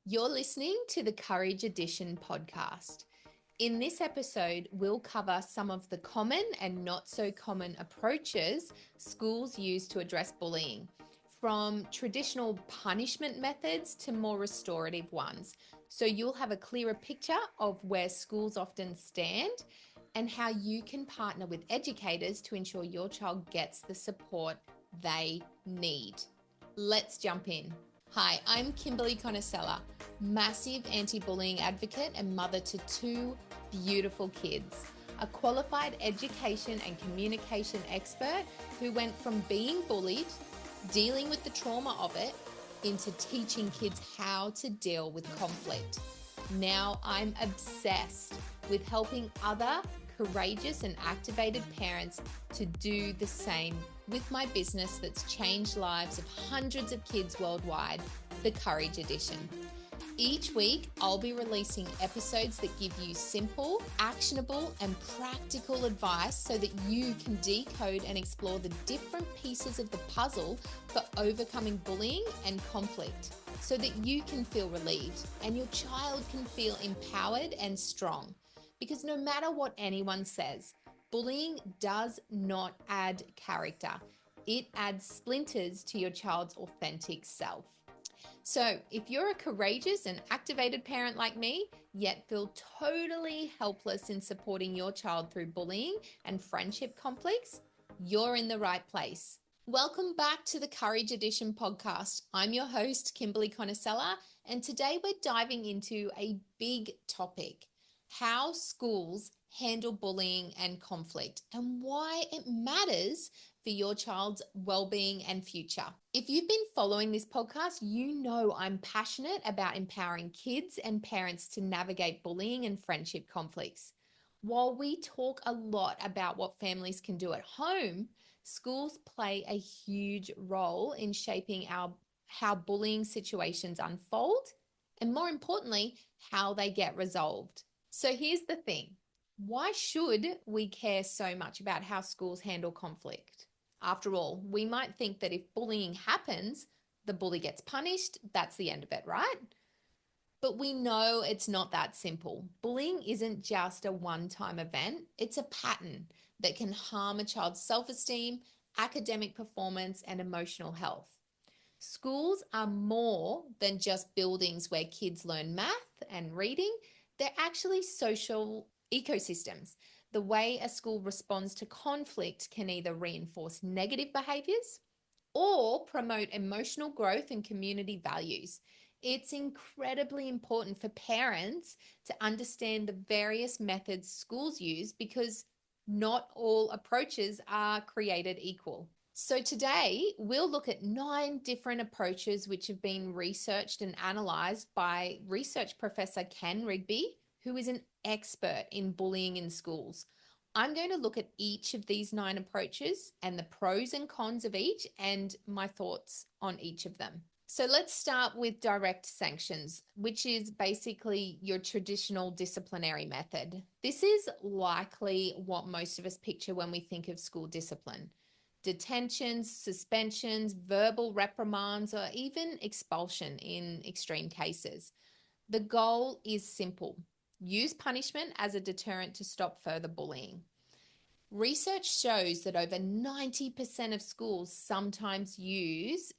You're listening to the Courage Edition podcast. In this episode, we'll cover some of the common and not so common approaches schools use to address bullying, from traditional punishment methods to more restorative ones. So you'll have a clearer picture of where schools often stand and how you can partner with educators to ensure your child gets the support they need. Let's jump in. Hi, I'm Kimberly Conicella, massive anti-bullying advocate and mother to two beautiful kids, a qualified education and communication expert who went from being bullied, dealing with the trauma of it, into teaching kids how to deal with conflict. Now I'm obsessed with helping other courageous and activated parents to do the same with my business that's changed lives of hundreds of kids worldwide, the Courage Edition. Each week, I'll be releasing episodes that give you simple, actionable, and practical advice so that you can decode and explore the different pieces of the puzzle for overcoming bullying and conflict so that you can feel relieved and your child can feel empowered and strong. Because no matter what anyone says, bullying does not add character. It adds splinters to your child's authentic self. So if you're a courageous and activated parent like me, yet feel totally helpless in supporting your child through bullying and friendship conflicts, you're in the right place. Welcome back to the Courage Edition podcast. I'm your host, Kimberly Conicella, and today we're diving into a big topic: how schools handle bullying and conflict and why it matters for your child's well-being and future. If you've been following this podcast, you know I'm passionate about empowering kids and parents to navigate bullying and friendship conflicts. While we talk a lot about what families can do at home, schools play a huge role in shaping how bullying situations unfold and, more importantly, how they get resolved. So here's the thing. Why should we care so much about how schools handle conflict? After all, we might think that if bullying happens, the bully gets punished, that's the end of it, right? But we know it's not that simple. Bullying isn't just a one-time event, it's a pattern that can harm a child's self-esteem, academic performance, and emotional health. Schools are more than just buildings where kids learn math and reading. They're actually social ecosystems. The way a school responds to conflict can either reinforce negative behaviors or promote emotional growth and community values. It's incredibly important for parents to understand the various methods schools use because not all approaches are created equal. So today we'll look at 9 different approaches which have been researched and analysed by research professor Ken Rigby, who is an expert in bullying in schools. I'm going to look at each of these 9 approaches and the pros and cons of each and my thoughts on each of them. So let's start with direct sanctions, which is basically your traditional disciplinary method. This is likely what most of us picture when we think of school discipline. Detentions, suspensions, verbal reprimands, or even expulsion in extreme cases. The goal is simple: use punishment as a deterrent to stop further bullying. Research shows that over 90% of schools sometimes use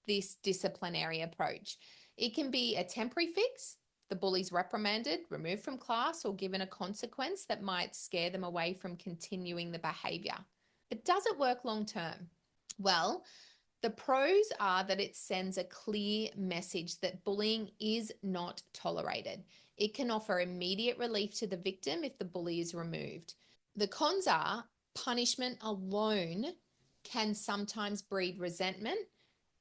this disciplinary approach. It can be a temporary fix. The bully's reprimanded, removed from class, or given a consequence that might scare them away from continuing the behavior. But does it work long term? Well, the pros are that it sends a clear message that bullying is not tolerated. It can offer immediate relief to the victim if the bully is removed. The cons are punishment alone can sometimes breed resentment,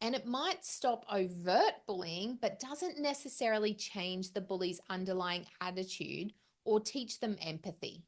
and it might stop overt bullying, but doesn't necessarily change the bully's underlying attitude or teach them empathy.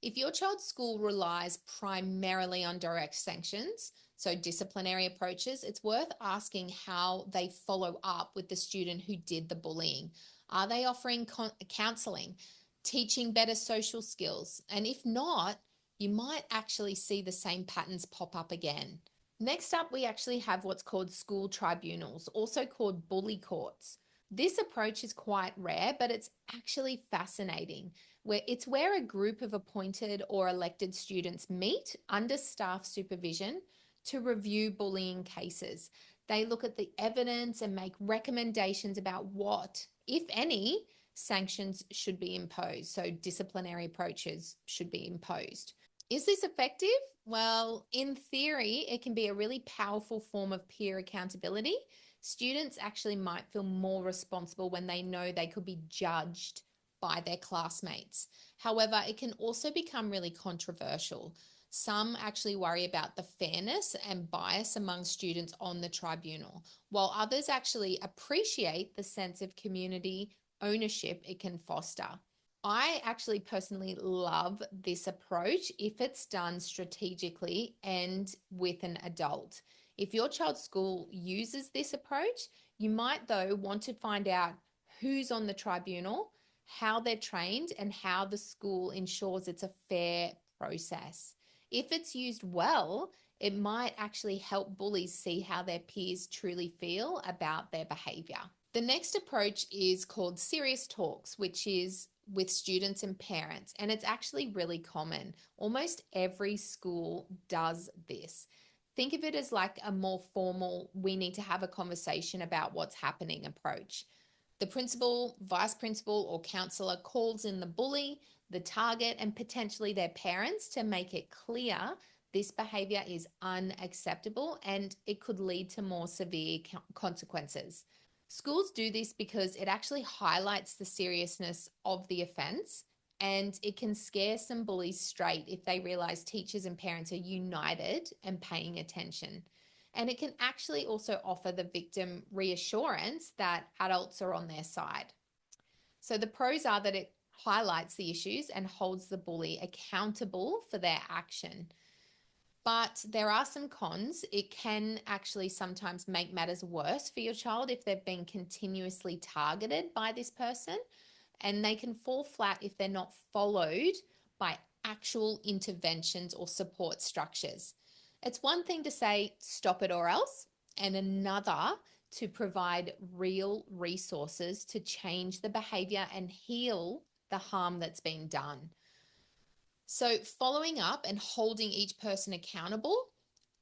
If your child's school relies primarily on direct sanctions, so disciplinary approaches, it's worth asking how they follow up with the student who did the bullying. Are they offering counseling, teaching better social skills? And if not, you might actually see the same patterns pop up again. Next up, we actually have what's called school tribunals, also called bully courts. This approach is quite rare, but it's actually fascinating. It's where a group of appointed or elected students meet under staff supervision to review bullying cases. They look at the evidence and make recommendations about what, if any, sanctions should be imposed. So disciplinary approaches should be imposed. Is this effective? Well, in theory, it can be a really powerful form of peer accountability. Students actually might feel more responsible when they know they could be judged by their classmates. However, it can also become really controversial. Some actually worry about the fairness and bias among students on the tribunal, while others actually appreciate the sense of community ownership it can foster. I actually personally love this approach if it's done strategically and with an adult. If your child's school uses this approach, you might, though, want to find out who's on the tribunal, how they're trained, and how the school ensures it's a fair process. If it's used well, it might actually help bullies see how their peers truly feel about their behavior. The next approach is called serious talks, which is with students and parents, and it's actually really common. Almost every school does this. Think of it as like a more formal, we need to have a conversation about what's happening approach. The principal, vice principal, or counselor calls in the bully, the target, and potentially their parents to make it clear this behavior is unacceptable and it could lead to more severe consequences. Schools do this because it actually highlights the seriousness of the offense, and it can scare some bullies straight if they realize teachers and parents are united and paying attention. And it can actually also offer the victim reassurance that adults are on their side. So the pros are that it highlights the issues and holds the bully accountable for their action. But there are some cons. It can actually sometimes make matters worse for your child if they've been continuously targeted by this person, and they can fall flat if they're not followed by actual interventions or support structures. It's one thing to say, stop it or else, and another to provide real resources to change the behavior and heal the harm that's been done. So following up and holding each person accountable,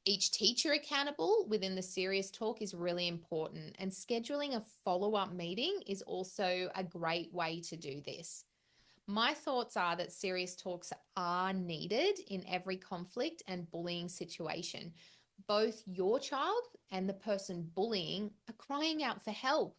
each teacher accountable within the serious talk is really important. And scheduling a follow-up meeting is also a great way to do this. My thoughts are that serious talks are needed in every conflict and bullying situation. Both your child and the person bullying are crying out for help,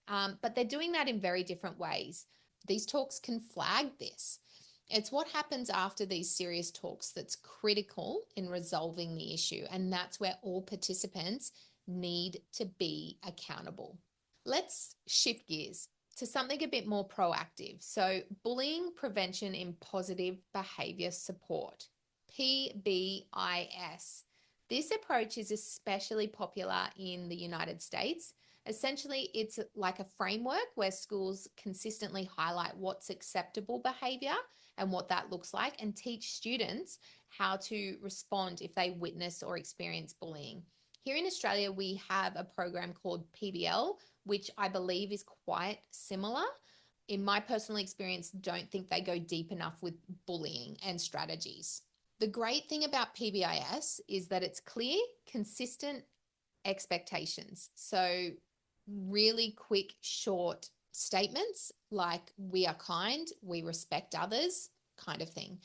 but they're doing that in very different ways. These talks can flag this. It's what happens after these serious talks that's critical in resolving the issue, and that's where all participants need to be accountable. Let's shift gears to something a bit more proactive. So, bullying prevention in positive behavior support, PBIS. This approach is especially popular in the United States. Essentially, it's like a framework where schools consistently highlight what's acceptable behavior and what that looks like, and teach students how to respond if they witness or experience bullying. Here in Australia, we have a program called PBL, which I believe is quite similar. In my personal experience, don't think they go deep enough with bullying and strategies. The great thing about PBIS is that it's clear, consistent expectations. So really quick, short statements like we are kind, we respect others, kind of thing.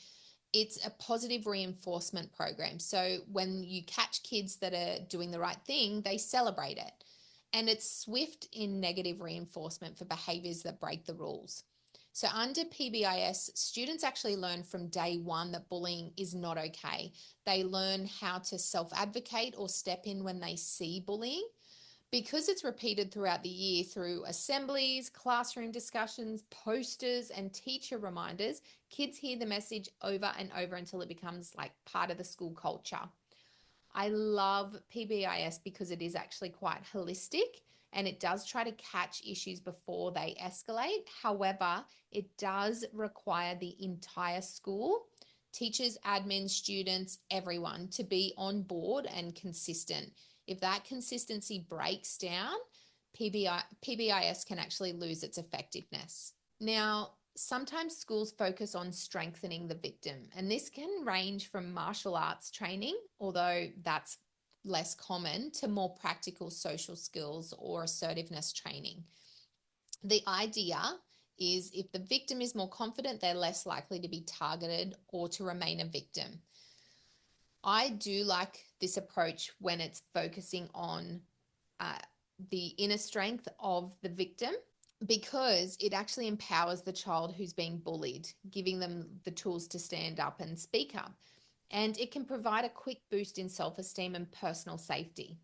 It's a positive reinforcement program. So when you catch kids that are doing the right thing, they celebrate it. And it's swift in negative reinforcement for behaviors that break the rules. So under PBIS, students actually learn from day one that bullying is not okay. They learn how to self-advocate or step in when they see bullying. Because it's repeated throughout the year through assemblies, classroom discussions, posters, and teacher reminders, kids hear the message over and over until it becomes like part of the school culture. I love PBIS because it is actually quite holistic and it does try to catch issues before they escalate. However, it does require the entire school, teachers, admin, students, everyone to be on board and consistent. If that consistency breaks down, PBIS can actually lose its effectiveness. Now, sometimes schools focus on strengthening the victim, and this can range from martial arts training, although that's less common, to more practical social skills or assertiveness training. The idea is if the victim is more confident, they're less likely to be targeted or to remain a victim. I do like this approach when it's focusing on the inner strength of the victim, because it actually empowers the child who's being bullied, giving them the tools to stand up and speak up. And it can provide a quick boost in self-esteem and personal safety.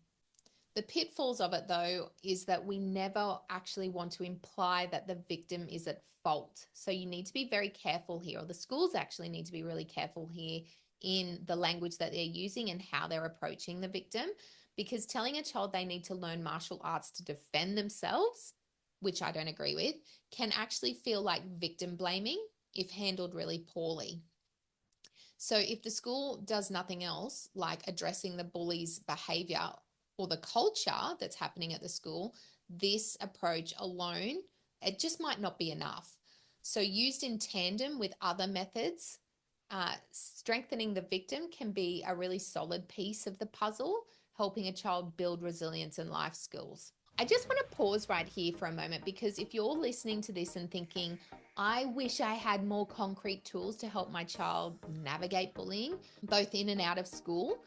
The pitfalls of it, though, is that we never actually want to imply that the victim is at fault. So you need to be very careful here, or the schools actually need to be really careful here in the language that they're using and how they're approaching the victim, because telling a child they need to learn martial arts to defend themselves, which I don't agree with, can actually feel like victim blaming if handled really poorly. So if the school does nothing else, like addressing the bully's behavior or the culture that's happening at the school, this approach alone, it just might not be enough. So used in tandem with other methods, strengthening the victim can be a really solid piece of the puzzle, helping a child build resilience and life skills. I just want to pause right here for a moment, because if you're listening to this and thinking, I wish I had more concrete tools to help my child navigate bullying, both in and out of school,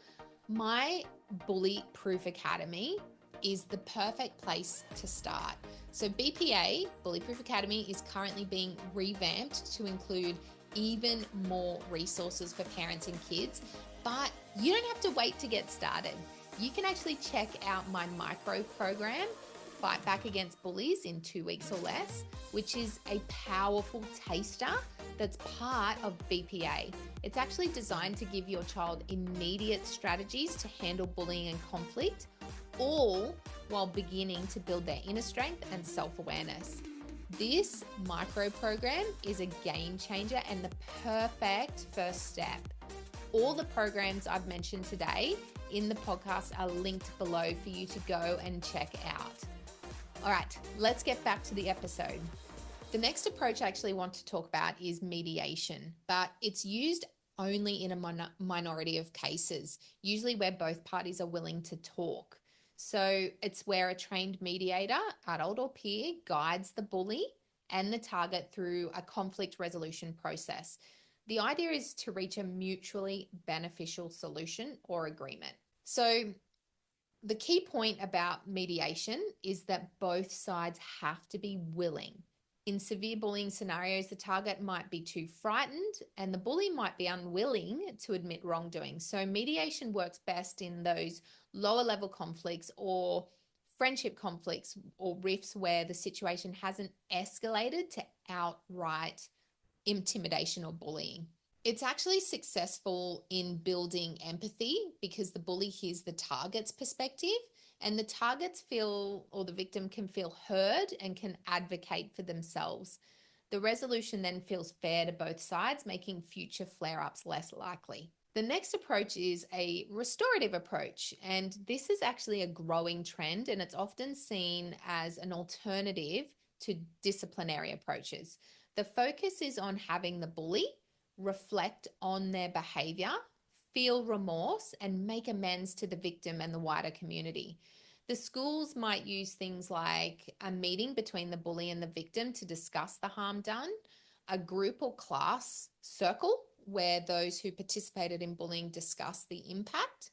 my Bully Proof Academy is the perfect place to start. So BPA, Bully Proof Academy, is currently being revamped to include even more resources for parents and kids, but you don't have to wait to get started. You can actually check out my micro program, Fight Back Against Bullies in 2 weeks or less, which is a powerful taster that's part of BPA. It's actually designed to give your child immediate strategies to handle bullying and conflict, all while beginning to build their inner strength and self-awareness. This micro program is a game changer and the perfect first step. All the programs I've mentioned today in the podcast are linked below for you to go and check out. All right, let's get back to the episode. The next approach I actually want to talk about is mediation, but it's used only in a minority of cases, usually where both parties are willing to talk. So it's where a trained mediator, adult or peer, guides the bully and the target through a conflict resolution process. The idea is to reach a mutually beneficial solution or agreement. So the key point about mediation is that both sides have to be willing. In severe bullying scenarios, the target might be too frightened and the bully might be unwilling to admit wrongdoing. So mediation works best in those lower level conflicts or friendship conflicts or rifts where the situation hasn't escalated to outright intimidation or bullying. It's actually successful in building empathy because the bully hears the target's perspective and the targets feel, or the victim can feel heard and can advocate for themselves. The resolution then feels fair to both sides, making future flare-ups less likely. The next approach is a restorative approach, and this is actually a growing trend, and it's often seen as an alternative to disciplinary approaches. The focus is on having the bully reflect on their behavior, feel remorse, and make amends to the victim and the wider community. The schools might use things like a meeting between the bully and the victim to discuss the harm done, a group or class circle where those who participated in bullying discuss the impact,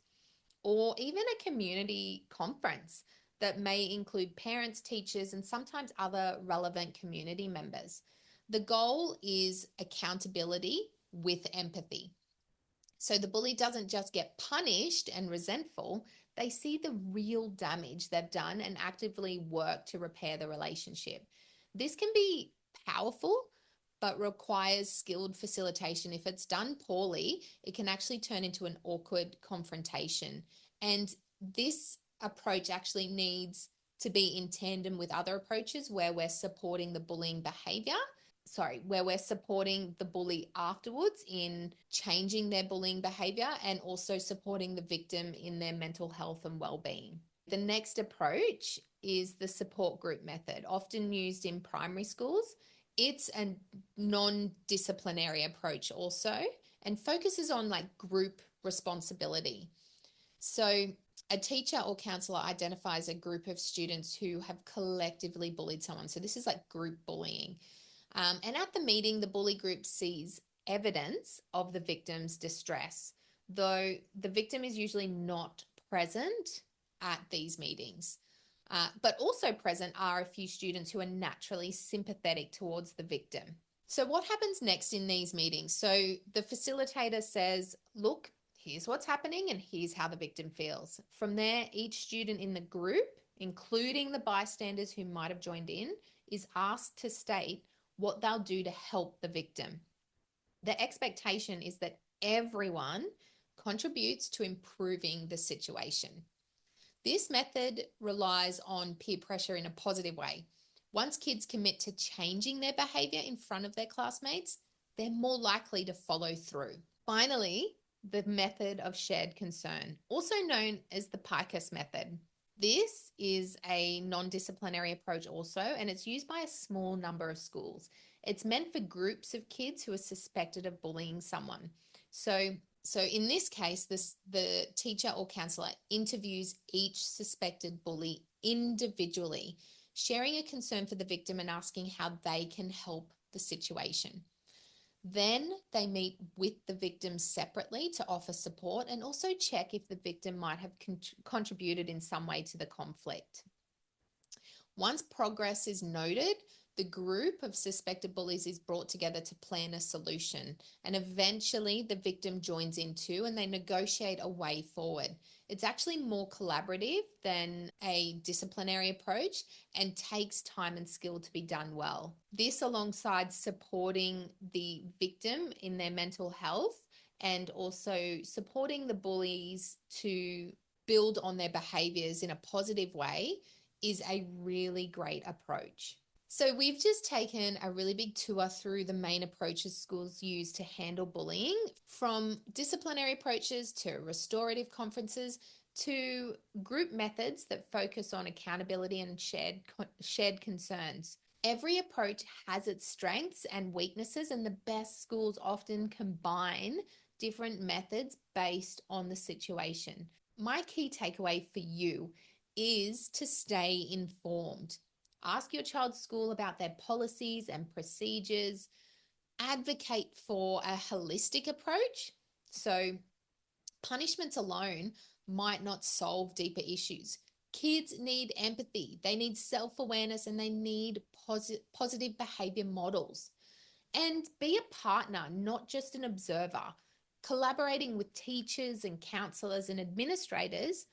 or even a community conference that may include parents, teachers, and sometimes other relevant community members. The goal is accountability with empathy. So the bully doesn't just get punished and resentful, they see the real damage they've done and actively work to repair the relationship. This can be powerful, but requires skilled facilitation. If it's done poorly, it can actually turn into an awkward confrontation. And this approach actually needs to be in tandem with other approaches where we're supporting the bullying behavior. Where we're supporting the bully afterwards in changing their bullying behavior and also supporting the victim in their mental health and well-being. The next approach is the support group method, often used in primary schools. It's a non-disciplinary approach also, and focuses on like group responsibility. So a teacher or counselor identifies a group of students who have collectively bullied someone. So this is like group bullying. And at the meeting, the bully group sees evidence of the victim's distress, though the victim is usually not present at these meetings. But also present are a few students who are naturally sympathetic towards the victim. So what happens next in these meetings? So the facilitator says, look, here's what's happening and here's how the victim feels. From there, each student in the group, including the bystanders who might have joined in, is asked to state what they'll do to help the victim. The expectation is that everyone contributes to improving the situation. This method relies on peer pressure in a positive way. Once kids commit to changing their behavior in front of their classmates, they're more likely to follow through. Finally, the method of shared concern, also known as the PBIS method. This is a non-disciplinary approach also, and it's used by a small number of schools. It's meant for groups of kids who are suspected of bullying someone. So in this case, the teacher or counselor interviews each suspected bully individually, sharing a concern for the victim and asking how they can help the situation. Then they meet with the victim separately to offer support and also check if the victim might have contributed in some way to the conflict. Once progress is noted, the group of suspected bullies is brought together to plan a solution, and eventually the victim joins in too, and they negotiate a way forward. It's actually more collaborative than a disciplinary approach and takes time and skill to be done well. This alongside supporting the victim in their mental health and also supporting the bullies to build on their behaviors in a positive way is a really great approach. So we've just taken a really big tour through the main approaches schools use to handle bullying, from disciplinary approaches to restorative conferences to group methods that focus on accountability and shared concerns. Every approach has its strengths and weaknesses, and the best schools often combine different methods based on the situation. My key takeaway for you is to stay informed. Ask your child's school about their policies and procedures. Advocate for a holistic approach. So punishments alone might not solve deeper issues. Kids need empathy, they need self-awareness, and they need positive behavior models. And be a partner, not just an observer. Collaborating with teachers and counselors and administrators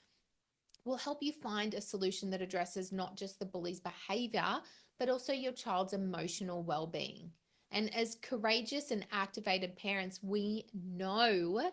will help you find a solution that addresses not just the bully's behavior, but also your child's emotional well-being. And as courageous and activated parents, we know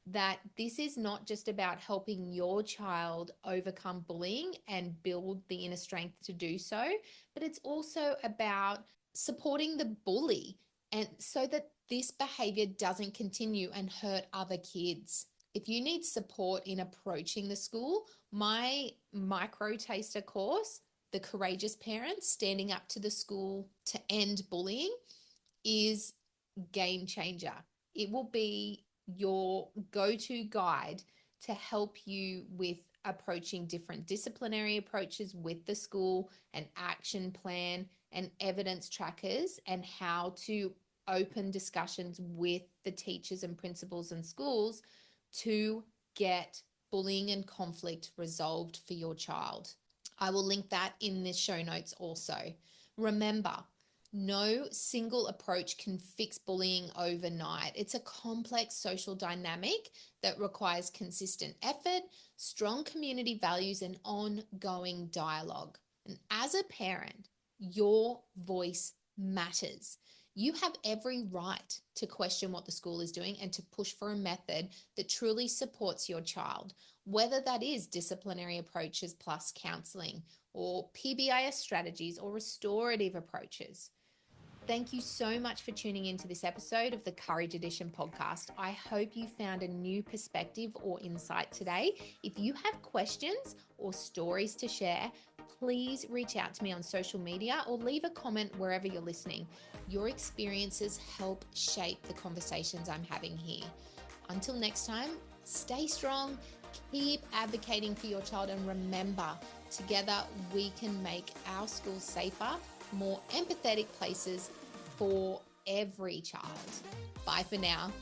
that this is not just about helping your child overcome bullying and build the inner strength to do so, but it's also about supporting the bully, and so that this behavior doesn't continue and hurt other kids. If you need support in approaching the school, my micro taster course, The Courageous Parent, Standing Up to the School to End Bullying, is game changer. It will be your go-to guide to help you with approaching different disciplinary approaches with the school, an action plan and evidence trackers, and how to open discussions with the teachers and principals and schools to get bullying and conflict resolved for your child. I will link that in the show notes also. Remember, no single approach can fix bullying overnight. It's a complex social dynamic that requires consistent effort, strong community values, and ongoing dialogue. And as a parent, your voice matters. You have every right to question what the school is doing and to push for a method that truly supports your child, whether that is disciplinary approaches plus counseling, or PBIS strategies, or restorative approaches. Thank you so much for tuning into this episode of the Courage Edition podcast. I hope you found a new perspective or insight today. If you have questions or stories to share, please reach out to me on social media or leave a comment wherever you're listening. Your experiences help shape the conversations I'm having here. Until next time, stay strong, keep advocating for your child, and remember, together we can make our schools safer, more empathetic places for every child. Bye for now.